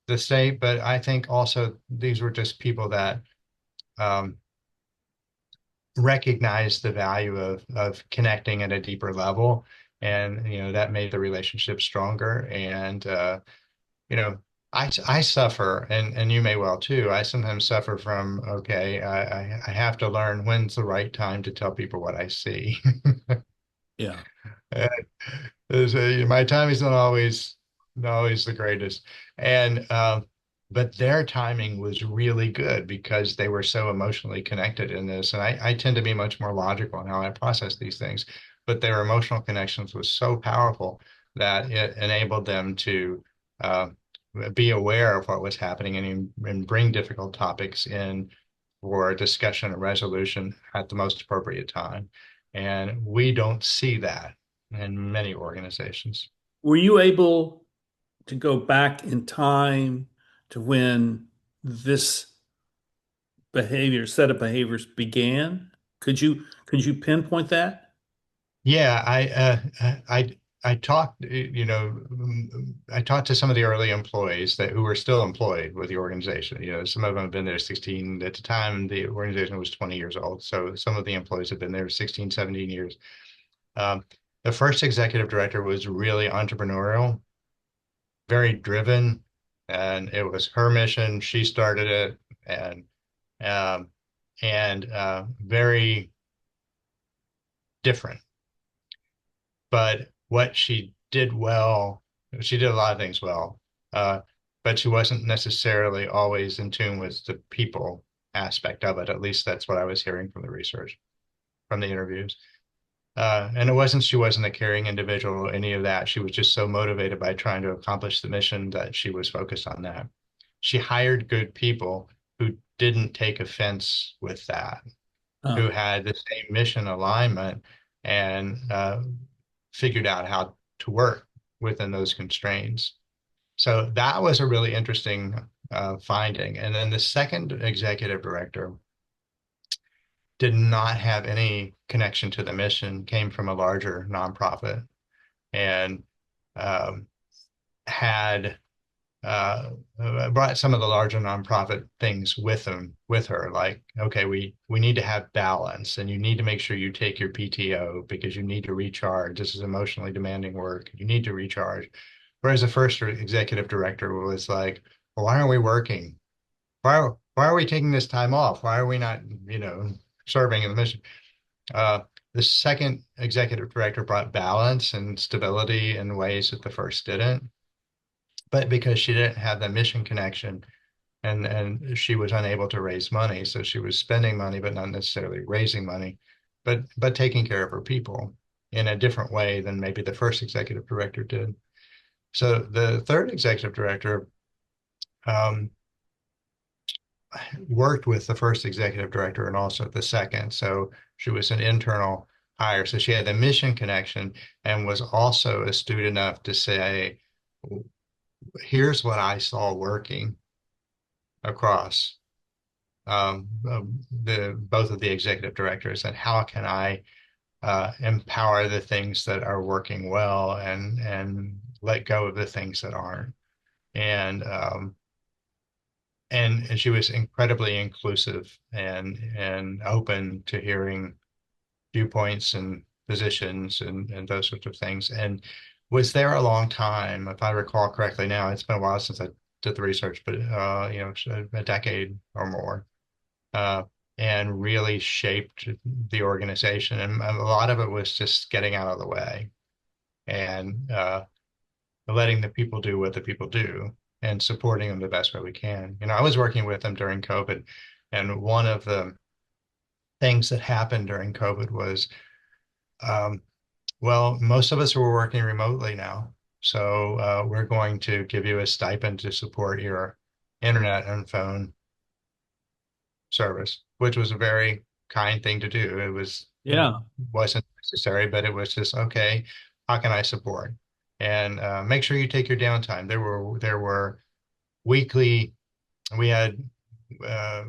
A: the state, but I think also these were just people that um, recognized the value of connecting at a deeper level. And, that made the relationship stronger. And, you know, I suffer, and you may well too. I sometimes suffer from, okay, I have to learn when's the right time to tell people what I see.
B: Yeah.
A: My timing is not always the greatest. And but their timing was really good because they were so emotionally connected in this. And I tend to be much more logical in how I process these things, but their emotional connections was so powerful that it enabled them to uh, be aware of what was happening and bring difficult topics in for discussion and resolution at the most appropriate time. And we don't see that in many organizations.
B: Were you able to go back in time to when this set of behaviors began? Could you pinpoint that?
A: Yeah, I talked, I talked to some of the early employees who were still employed with the organization. Some of them have been there 16 at the time. The organization was 20 years old. So some of the employees have been there 16, 17 years. Um, the first executive director was really entrepreneurial, very driven, and it was her mission. She started it, and um, very different. But what she did well, she did a lot of things well, uh, but she wasn't necessarily always in tune with the people. aspect of it. At least that's what I was hearing from the research, from the interviews. And it wasn't, she wasn't a caring individual or any of that. She was just so motivated by trying to accomplish the mission that she was focused on that. She hired good people who didn't take offense with that,
B: Uh,
A: who had the same mission alignment and figured out how to work within those constraints. So that was a really interesting finding. And then the second executive director did not have any connection to the mission, came from a larger nonprofit, and um, had brought some of the larger nonprofit things with them, with her, like, okay, we need to have balance, and you need to make sure you take your PTO because you need to recharge. This is emotionally demanding work. You need to recharge. Whereas the first executive director was like, well, why aren't we working? Why are we taking this time off? Why are we not, serving in the mission? Uh, the second executive director brought balance and stability in ways that the first didn't. But because she didn't have the mission connection, and she was unable to raise money, so she was spending money but not necessarily raising money, but taking care of her people in a different way than maybe the first executive director did. So the third executive director um, worked with the first executive director and also the second. So she was an internal hire. So she had the mission connection and was also astute enough to say, here's what I saw working across the both of the executive directors, and how can I empower the things that are working well and let go of the things that aren't. And and she was incredibly inclusive and open to hearing viewpoints and positions and those sorts of things, and was there a long time. If I recall correctly, now it's been a while since I did the research, but a decade or more, uh, and really shaped the organization. And a lot of it was just getting out of the way and letting the people do what the people do and supporting them the best way we can. I was working with them during COVID, and one of the things that happened during COVID was, um, well, most of us were working remotely now. So we're going to give you a stipend to support your internet and phone service, which was a very kind thing to do.
B: yeah.
A: Wasn't necessary, but it was just, okay, how can I support? And make sure you take your downtime. There were weekly, we had uh,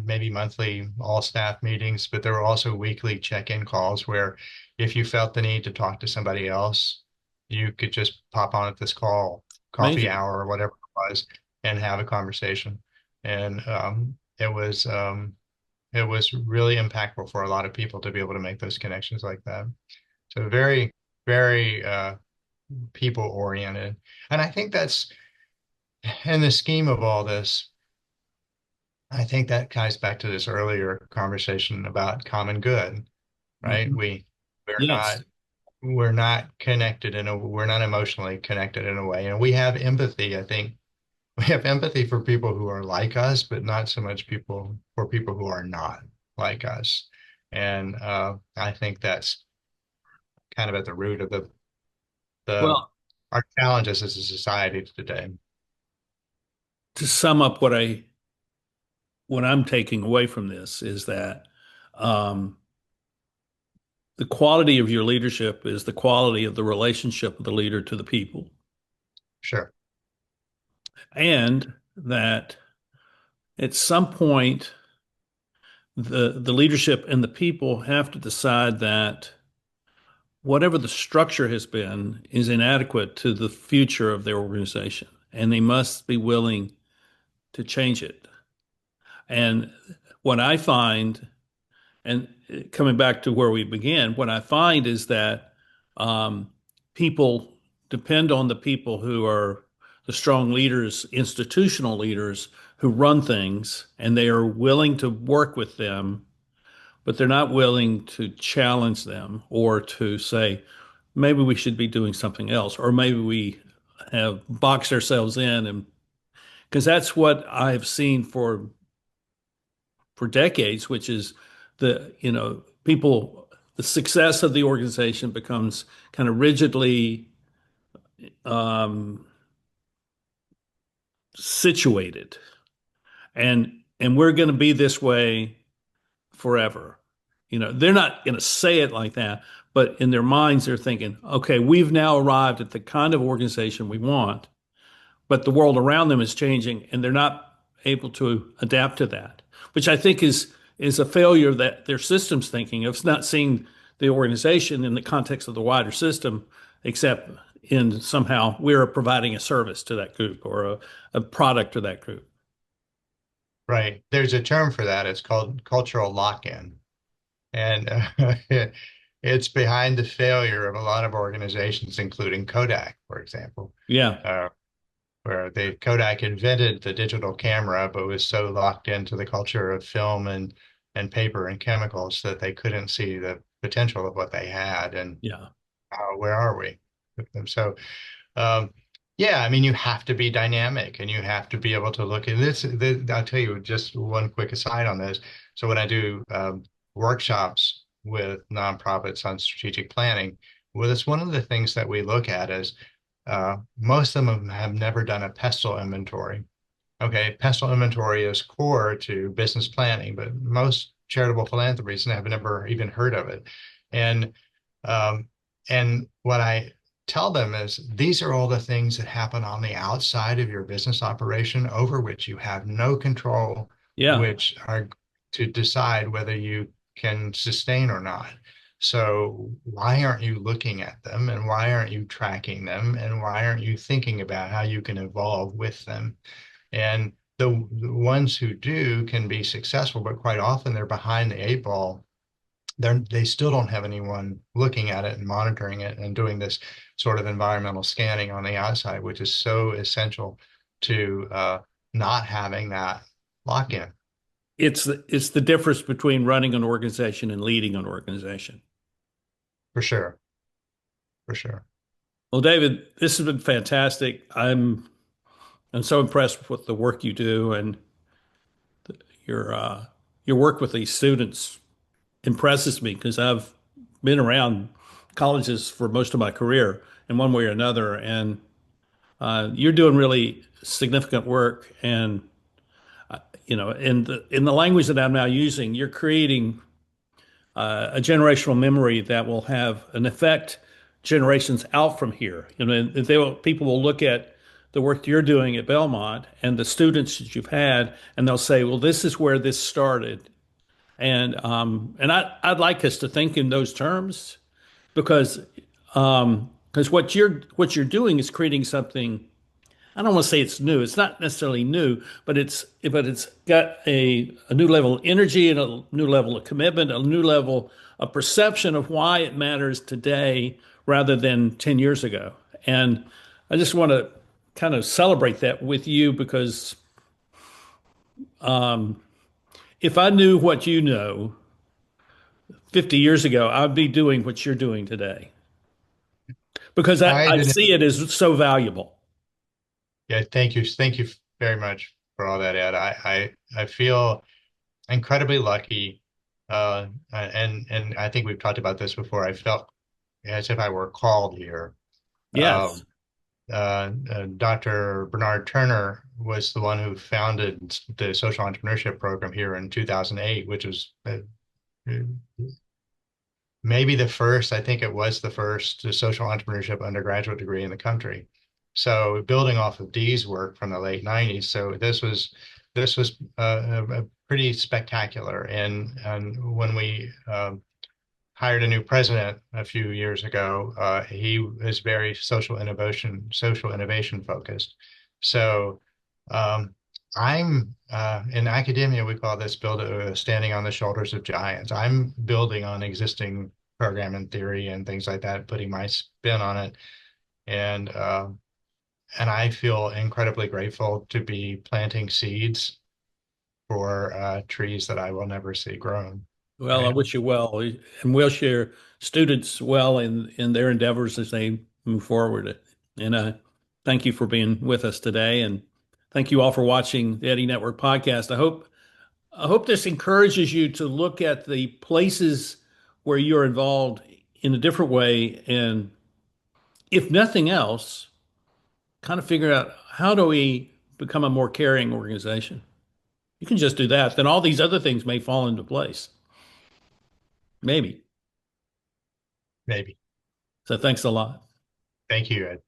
A: maybe monthly all staff meetings, but there were also weekly check-in calls where if you felt the need to talk to somebody else, you could just pop on at this call, coffee
B: Amazing.
A: hour or whatever it was, and have a conversation. And it was really impactful for a lot of people to be able to make those connections like that. So very, very people oriented. And I think that's in the scheme of all this, I think that ties back to this earlier conversation about common good, right?
B: Mhm.
A: We're
B: Yes.
A: not we're not connected we're not emotionally connected in a way. And we have empathy. I think we have empathy for people who are like us, but not so much people for people who are not like us. And I think that's kind of at the root of the
B: Well,
A: our challenges as a society today.
B: to sum up what I'm taking away from this is that um, the quality of your leadership is the quality of the relationship of the leader to the people,
A: Sure.
B: and that at some point the leadership and the people have to decide that whatever the structure has been is inadequate to the future of their organization, and they must be willing to change it. And what I find, and coming back to where we began, what I find is that um, people depend on the people who are the strong leaders, institutional leaders who run things, and they are willing to work with them, but they're not willing to challenge them or to say, maybe we should be doing something else, or maybe we have boxed ourselves in. And because that's what I've seen for for decades, which is people, the success of the organization becomes kind of rigidly um, situated, and we're going to be this way forever. They're not going to say it like that, but in their minds, they're thinking, okay, we've now arrived at the kind of organization we want, but the world around them is changing and they're not able to adapt to that, which I think is a failure that their systems thinking of not seeing the organization in the context of the wider system, except in somehow we're providing a service to that group or a product to that group.
A: Right. There's a term for that. It's called cultural lock-in. And it's behind the failure of a lot of organizations, including Kodak, for example,
B: Yeah.
A: uh, where Kodak invented the digital camera, but was so locked into the culture of film and paper and chemicals that they couldn't see the potential of what they had. And
B: Yeah.
A: where are we with them? So um, yeah, I mean, you have to be dynamic and you have to be able to look at this. I'll tell you just one quick aside on this. So when I do workshops with nonprofits on strategic planning, well, it's one of the things that we look at is most of them have never done a pestle inventory. Okay, pestle inventory is core to business planning, but most charitable philanthropies have never even heard of it. And um, and what I tell them is these are all the things that happen on the outside of your business operation over which you have no control,
B: Yeah.
A: which are to decide whether you can sustain or not. So why aren't you looking at them and why aren't you tracking them and why aren't you thinking about how you can evolve with them? And the ones who do can be successful, but quite often they're behind the eight ball. They still don't have anyone looking at it and monitoring it and doing this sort of environmental scanning on the outside, which is so essential to not having that lock-in.
B: It's the difference between running an organization and leading an organization.
A: For sure, for sure.
B: Well, David, this has been fantastic. I'm so impressed with the work you do, and your work with these students impresses me because I've been around colleges for most of my career in one way or another, and you're doing really significant work. And in the language that I'm now using, you're creating a generational memory that will have an effect generations out from here. People will look at the work you're doing at Belmont and the students that you've had, and they'll say, "Well, this is where this started." And I'd like us to think in those terms because what you're doing is creating something. I don't want to say it's new. It's not necessarily new, but it's got a new level of energy and a new level of commitment, a new level of perception of why it matters today rather than 10 years ago. And I just want to kind of celebrate that with you because if I knew what you know 50 years ago, I'd be doing what you're doing today because I,
A: I
B: I
A: didn't.
B: see it as so valuable.
A: Yeah, thank you very much for all that, Ed. I feel incredibly lucky, and I think we've talked about this before. I felt as if I were called here.
B: Yes.
A: Dr. Bernard Turner was the one who founded the social entrepreneurship program here in 2008, which was maybe the first, I think it was the first social entrepreneurship undergraduate degree in the country. So building off of Dee's work from the late 90s. So this was a pretty spectacular. And when we hired a new president a few years ago, he was very social innovation focused. So um, I'm in academia, we call this standing on the shoulders of giants. I'm building on existing program and theory and things like that, putting my spin on it. And I feel incredibly grateful to be planting seeds for trees that I will never see grown.
B: Well, I
A: Right.
B: wish you well, and wish your students well in their endeavors as they move forward. And thank you for being with us today, and thank you all for watching the Eddie Network podcast. I hope I hope this encourages you to look at the places where you're involved in a different way. And if nothing else, kind of figure out how do we become a more caring organization? You can just do that. Then all these other things may fall into place. Maybe.
A: Maybe.
B: So thanks a lot.
A: Thank you, Ed.